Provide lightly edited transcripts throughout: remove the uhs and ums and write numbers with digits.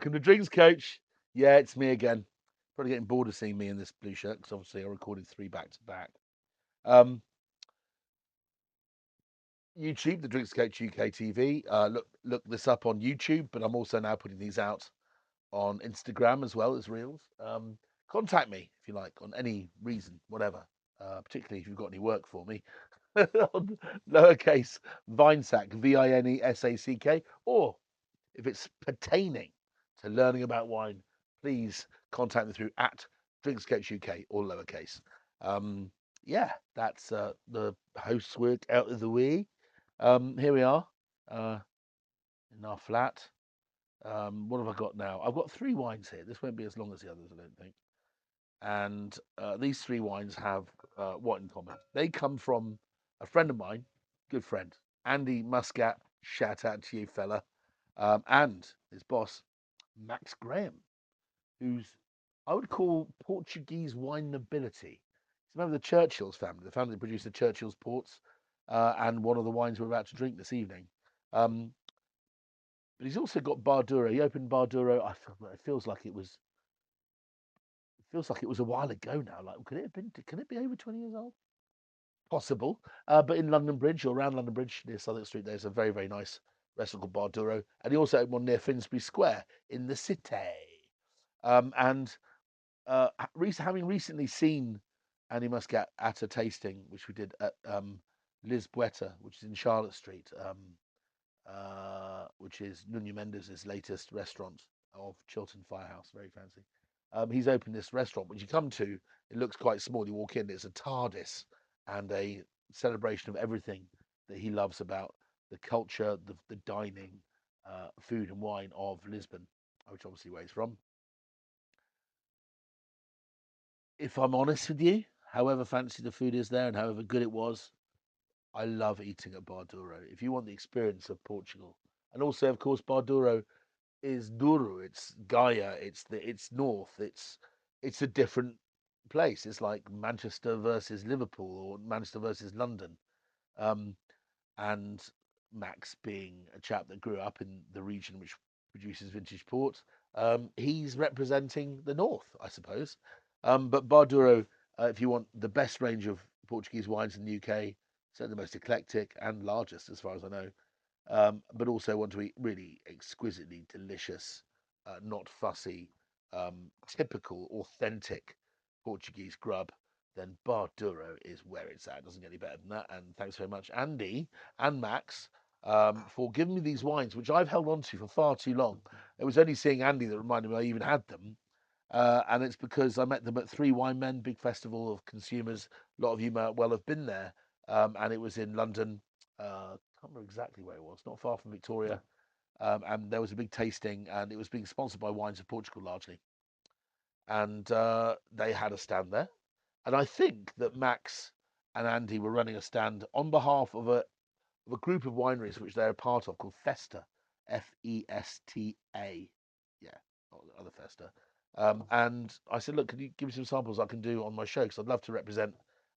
Welcome to Drinks Coach. Yeah, it's me again. Probably getting bored of seeing me in this blue shirt because obviously I recorded 3 back to back. YouTube, the Drinks Coach UK TV. Look this up on YouTube, but I'm also now putting these out on Instagram as well as Reels. Contact me if you like on any reason, whatever. Particularly if you've got any work for me. On lowercase Vinesack, Vinesack, or if it's pertaining to learning about wine, please contact me through at Drinks Coach UK, all lowercase. Um, yeah, that's the host's work out of the way. Here we are uh, in our flat. What have I got now? I've got 3 wines here. This won't be as long as the others, I don't think. And these 3 wines have what in common? They come from a friend of mine, good friend, Andy Muscat. Shout out to you, fella, and his boss, Max Graham, who's I would call Portuguese wine nobility. He's a member of the Churchill's family, the family that produced the Churchill's ports, and one of the wines we're about to drink this evening. Um, but he's also got Barduro. He opened Barduro. It feels like it was a while ago now. Like, could it have been? Can it be over 20 years old? Possible. But in London Bridge or around London Bridge near Southwark Street, there's a very, very nice restaurant called Barduro. And he also opened one near Finsbury Square in the city. And having recently seen Annie Muscat at a tasting, which we did at Lisboeta, which is in Charlotte Street, which is Nuno Mendes' latest restaurant of Chiltern Firehouse, very fancy. He's opened this restaurant, which you come to, it looks quite small. You walk in, it's a TARDIS and a celebration of everything that he loves about the culture, the dining, food and wine of Lisbon, which obviously where he's from. If I'm honest with you, however fancy the food is there and however good it was, I love eating at Barduro. If you want the experience of Portugal, and also, of course, Barduro is Douro. It's Gaia. It's north. It's a different place. It's like Manchester versus Liverpool or Manchester versus London. Um, and Max being a chap that grew up in the region which produces vintage port, he's representing the north, I suppose. But Barduro, if you want the best range of Portuguese wines in the UK, certainly the most eclectic and largest, as far as I know, but also want to eat really exquisitely delicious, not fussy, typical, authentic Portuguese grub, then Bar Duro is where it's at. It doesn't get any better than that. And thanks very much, Andy and Max, for giving me these wines, which I've held on to for far too long. It was only seeing Andy that reminded me I even had them. And it's because I met them at Three Wine Men, big festival of consumers. A lot of you might well have been there. And it was in London. Can't remember exactly where it was, not far from Victoria. And there was a big tasting, and it was being sponsored by Wines of Portugal largely. And they had a stand there. And I think that Max and Andy were running a stand on behalf of a group of wineries which they're a part of called Festa, Festa. Yeah, not the other Festa. And I said, look, can you give me some samples I can do on my show? Because I'd love to represent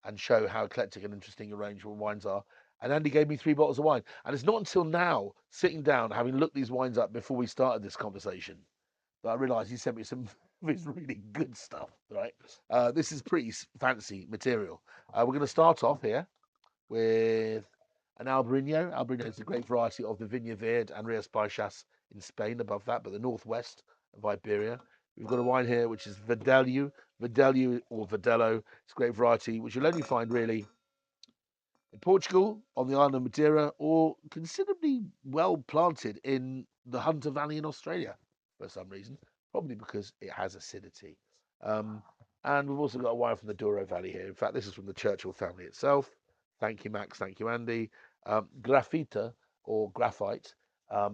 and show how eclectic and interesting a range of wines are. And Andy gave me 3 bottles of wine. And it's not until now, sitting down, having looked these wines up before we started this conversation, that I realised he sent me some of his really good stuff. Right, this is pretty fancy material. We're going to start off here with an Albariño. Albariño is a great variety of the Viña Verde and Rias Baixas in Spain, above that, but the northwest of Iberia. We've got a wine here which is Verdelho or Verdelho. It's a great variety which you'll only find really in Portugal, on the island of Madeira, or considerably well planted in the Hunter Valley in Australia for some reason, probably because it has acidity. Um, and we've also got a wine from the Douro Valley here. In fact, this is from the Churchill family itself. Thank you, Max. Thank you, Andy. Graffita or graphite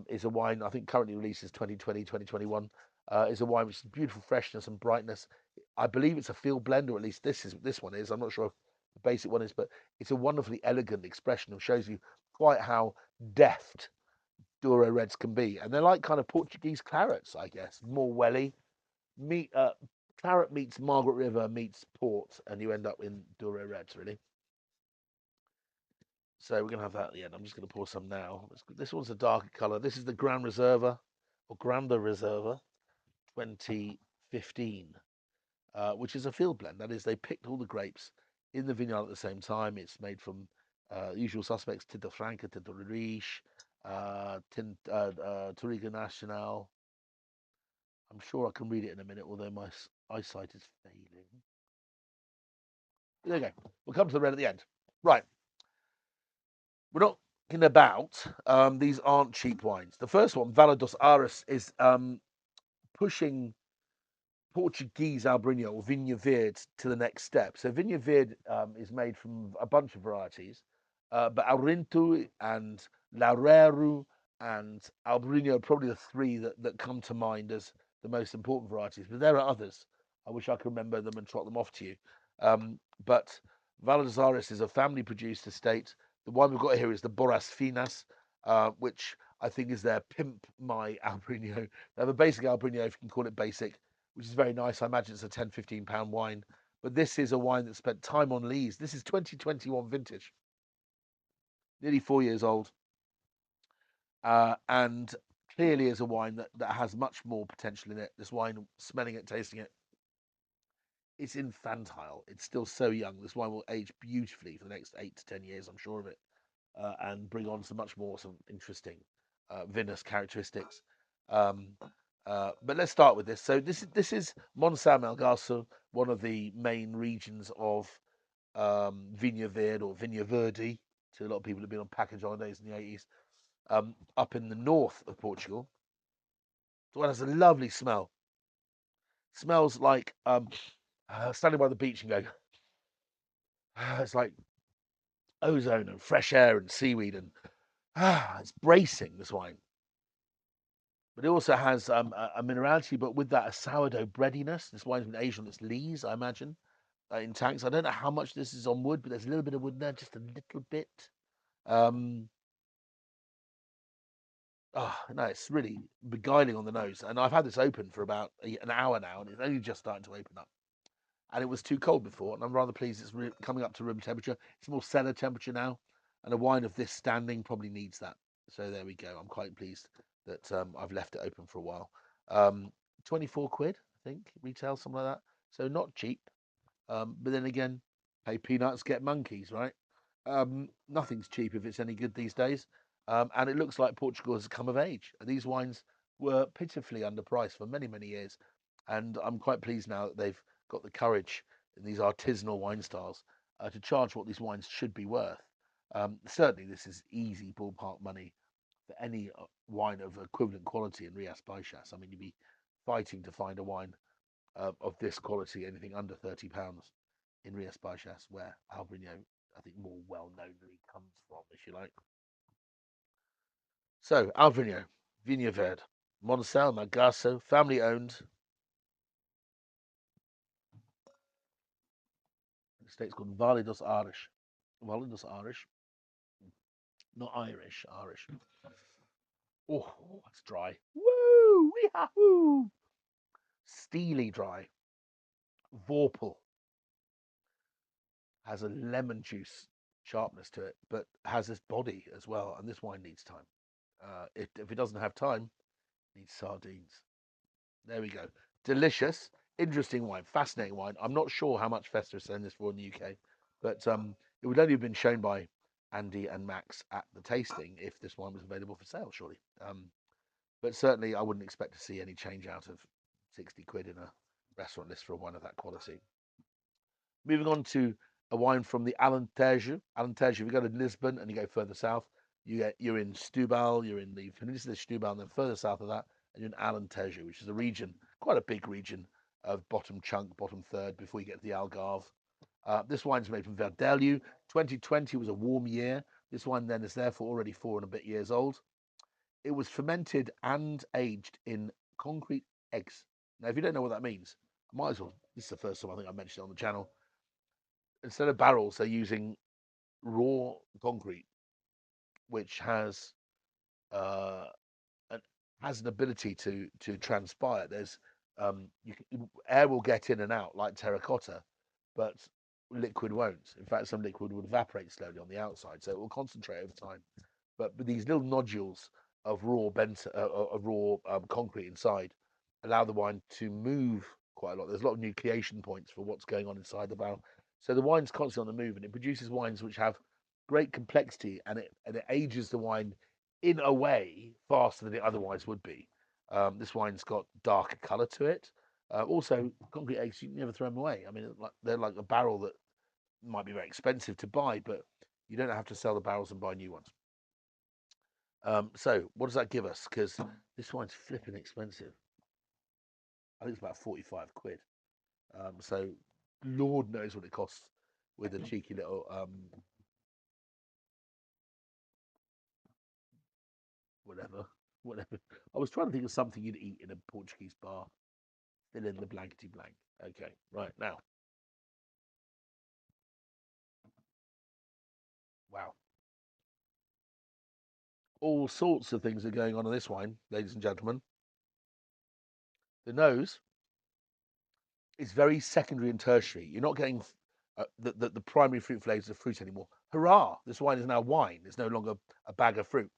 is a wine I think currently releases 2020, 2021. Is a wine which is beautiful freshness and brightness. I believe it's a field blend, or at least this one is. I'm not sure if the basic one is, but it's a wonderfully elegant expression and shows you quite how deft Douro Reds can be. And they're like kind of Portuguese clarets, I guess. More welly. Meet claret meets Margaret River meets port, and you end up in Douro Reds, really. So we're gonna have that at the end. I'm just gonna pour some now. This one's a darker colour. This is the Grand Reserva or Granda Reserva. 2015, which is a field blend. That is, they picked all the grapes in the vineyard at the same time. It's made from usual suspects: Tinta Franca, Tinta Riche, Touriga Nacional. I'm sure I can read it in a minute, although my eyesight is failing. There you go. We'll come to the red at the end. Right. We're not talking about these aren't cheap wines. The first one, Valla dos Ares, is pushing Portuguese Albariño or Vinha Verde to the next step. So Vinha Verde is made from a bunch of varieties, but Aurinto and Loureiro and Albariño are probably the three that come to mind as the most important varieties. But there are others. I wish I could remember them and trot them off to you. But Valadares is a family-produced estate. The one we've got here is the Boras Finas, which I think is their pimp my Albariño. They have a basic Albariño, if you can call it basic, which is very nice. I imagine it's a 10, 15 pound wine. But this is a wine that spent time on lees. This is 2021 vintage, nearly 4 years old, and clearly is a wine that has much more potential in it. This wine, smelling it, tasting it, it's infantile. It's still so young. This wine will age beautifully for the next 8 to 10 years, I'm sure of it, and bring on some interesting vinous characteristics. Um, but let's start with this. So this is Monção Melgaço, one of the main regions of Vinha Verde or Vinha Verde. To a lot of people who've been on package holidays in the 80s, up in the north of Portugal. So it has a lovely smell. Smells like standing by the beach and going. It's like ozone and fresh air and seaweed and it's bracing, this wine. But it also has a minerality, but with that a sourdough breadiness. This wine's been aged on its lees, I imagine, in tanks. I don't know how much this is on wood, but there's a little bit of wood there, just a little bit. Um, oh no, it's really beguiling on the nose. And I've had this open for about an hour now, and it's only just starting to open up. And it was too cold before, and I'm rather pleased it's coming up to room temperature. It's more cellar temperature now, and a wine of this standing probably needs that. So there we go. I'm quite pleased that I've left it open for a while. 24 quid, I think, retail, something like that. So not cheap. But then again, pay peanuts, get monkeys, right? Nothing's cheap if it's any good these days. And it looks like Portugal has come of age. These wines were pitifully underpriced for many, many years. And I'm quite pleased now that they've got the courage in these artisanal wine styles to charge what these wines should be worth. Certainly, this is easy ballpark money for any wine of equivalent quality in Rias Baixas. I mean, you'd be fighting to find a wine of this quality, anything under £30 in Rias Baixas, where Albariño, I think, more well knownly comes from, if you like. So, Albariño, Vinha Verde, Monção, Magasso, family owned. The state's called Vale dos Ares. Vale dos Ares, not Irish, Irish. Oh, it's dry. Woo! Wee-ha-hoo! Steely dry. Vorpal has a lemon juice sharpness to it, but has this body as well. And this wine needs time. If it doesn't have time, it needs sardines. There we go. Delicious, interesting wine, fascinating wine. I'm not sure how much Festa is selling this for in the UK, but it would only have been shown by Andy and Max at the tasting if this wine was available for sale, surely. But certainly, I wouldn't expect to see any change out of 60 quid in a restaurant list for a wine of that quality. Moving on to a wine from the Alentejo. Alentejo, if you go to Lisbon and you go further south, you're in Setúbal, you're in the Peninsula of Setúbal, and then further south of that, and you're in Alentejo, which is a region, quite a big region of bottom chunk, bottom third before you get to the Algarve. This wine's made from Verdelho. 2020 was a warm year. This wine then is therefore already 4 and a bit years old. It was fermented and aged in concrete eggs. Now, if you don't know what that means, I might as well. This is the first time I think I mentioned it on the channel. Instead of barrels, they're using raw concrete, which uh, has an ability to transpire. There's air will get in and out like terracotta, but liquid won't. In fact, some liquid would evaporate slowly on the outside, so it will concentrate over time. But these little nodules of raw concrete inside allow the wine to move quite a lot. There's a lot of nucleation points for what's going on inside the barrel. So the wine's constantly on the move, and it produces wines which have great complexity, and it ages the wine in a way faster than it otherwise would be. This wine's got darker colour to it. Also, concrete eggs, you can never throw them away. I mean, they're like a barrel that might be very expensive to buy, but you don't have to sell the barrels and buy new ones. So what does that give us? Because this wine's flipping expensive. I think it's about 45 quid. So Lord knows what it costs with a cheeky little whatever, whatever. I was trying to think of something you'd eat in a Portuguese bar. Fill in the blankety blank. Okay, right now. Wow. All sorts of things are going on in this wine, ladies and gentlemen. The nose is very secondary and tertiary. You're not getting the primary fruit flavors of fruit anymore. Hurrah! This wine is now wine. It's no longer a bag of fruit.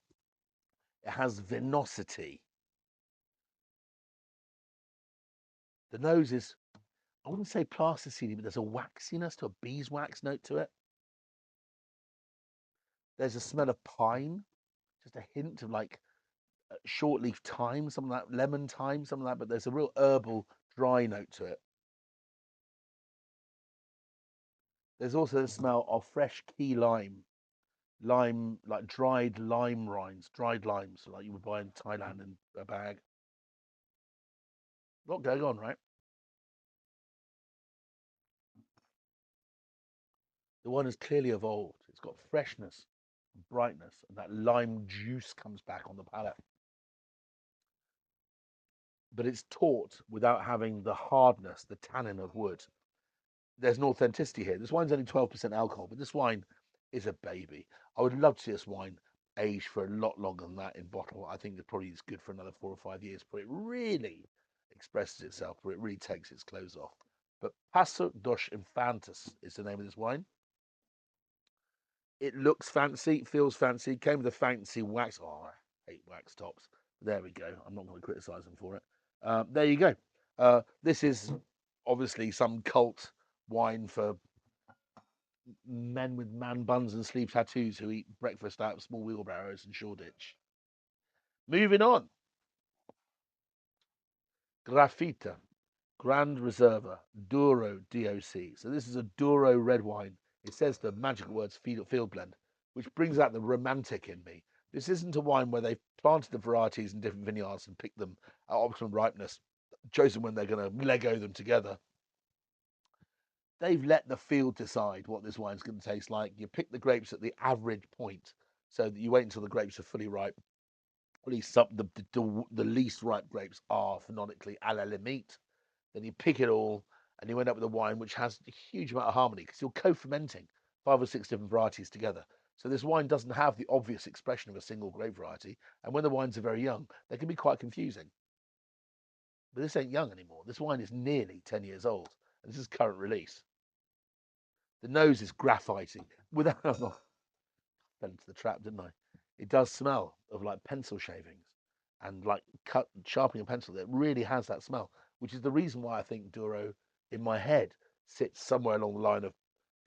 It has vinosity. The nose is, I wouldn't say plasticine, but there's a waxiness to a beeswax note to it. There's a smell of pine, just a hint of like short leaf thyme, something like that, lemon thyme, something like that. But there's a real herbal, dry note to it. There's also the smell of fresh key lime, lime like dried lime rinds, dried limes, like you would buy in Thailand in a bag. A lot going on, right? The one has clearly evolved. It's got freshness, brightness, and that lime juice comes back on the palate. But it's taught without having the hardness, the tannin of wood. There's an authenticity here. This wine's only 12% alcohol, but this wine is a baby. I would love to see this wine aged for a lot longer than that in bottle. I think it probably is good for another 4 or 5 years before it really expresses itself, before it really takes its clothes off. But Passo dos Infantes is the name of this wine. It looks fancy, feels fancy, came with a fancy wax. Oh, I hate wax tops. There we go. I'm not going to criticize them for it. There you go. This is obviously some cult wine for men with man buns and sleeve tattoos who eat breakfast out of small wheelbarrows in Shoreditch. Moving on. Grafita, Grand Reserva, Douro DOC. So this is a Douro red wine. It says the magical words field blend, which brings out the romantic in me. This isn't a wine where they've planted the varieties in different vineyards and picked them at optimum ripeness, chosen when they're going to Lego them together. They've let the field decide what this wine's going to taste like. You pick the grapes at the average point, so that you wait until the grapes are fully ripe. At least the least ripe grapes are phonetically a la limite. Then you pick it all, and you end up with a wine which has a huge amount of harmony because you're co-fermenting 5 or 6 different varieties together. So this wine doesn't have the obvious expression of a single grape variety. And when the wines are very young, they can be quite confusing. But this ain't young anymore. This wine is nearly 10 years old. And this is current release. The nose is graphitey. Without I fell into the trap, didn't I? It does smell of like pencil shavings and like sharpening a pencil. It really has that smell, which is the reason why I think Douro in my head sits somewhere along the line of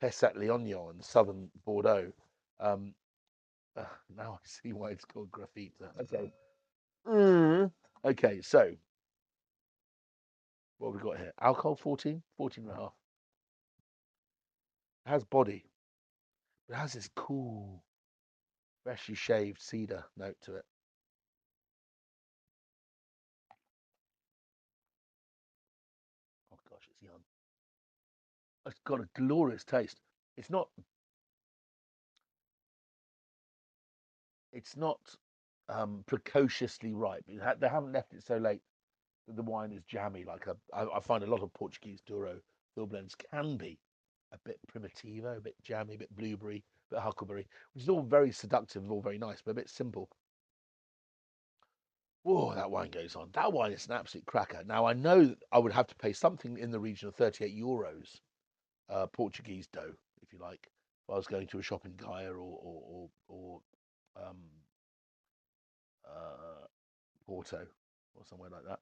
Pesset Leognan and Southern Bordeaux. Um, uh, now I see why it's called Graffita. Okay. Okay, so what have we got here? Alcohol 14, 14 and a half. It has body, but it has this cool, freshly shaved cedar note to it. Oh gosh, it's young. It's got a glorious taste. It's not. It's not precociously ripe. They haven't left it so late that the wine is jammy. I find a lot of Portuguese Douro fill blends can be a bit primitivo, a bit jammy, a bit blueberry, a bit huckleberry, which is all very seductive and all very nice, but a bit simple. Oh, that wine goes on. That wine is an absolute cracker. Now I know that I would have to pay something in the region of 38 euros, Portuguese dough, if you like, if I was going to a shop in Gaia or um, uh, Porto or somewhere like that.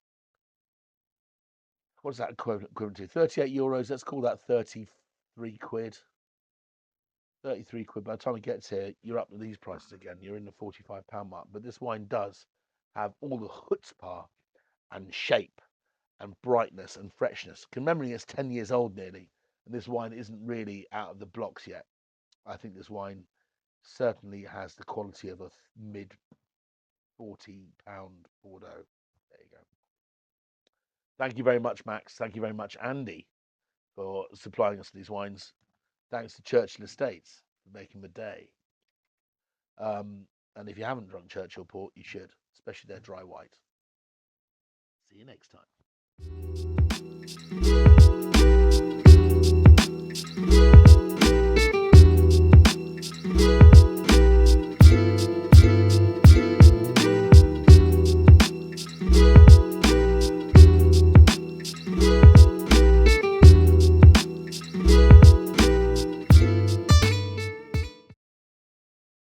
What's that equivalent to? 38 euros. Let's call that 33 quid. 33 quid. By the time it gets here, you're up to these prices again. You're in the £45 mark. But this wine does have all the chutzpah and shape and brightness and freshness. Remembering it's 10 years old nearly, and this wine isn't really out of the blocks yet. I think this wine certainly has the quality of a mid £40 Bordeaux. There you go. Thank you very much, Max. Thank you very much, Andy, for supplying us these wines. Thanks to Churchill Estates for making the day. And if you haven't drunk Churchill Port, you should, especially their dry white. See you next time.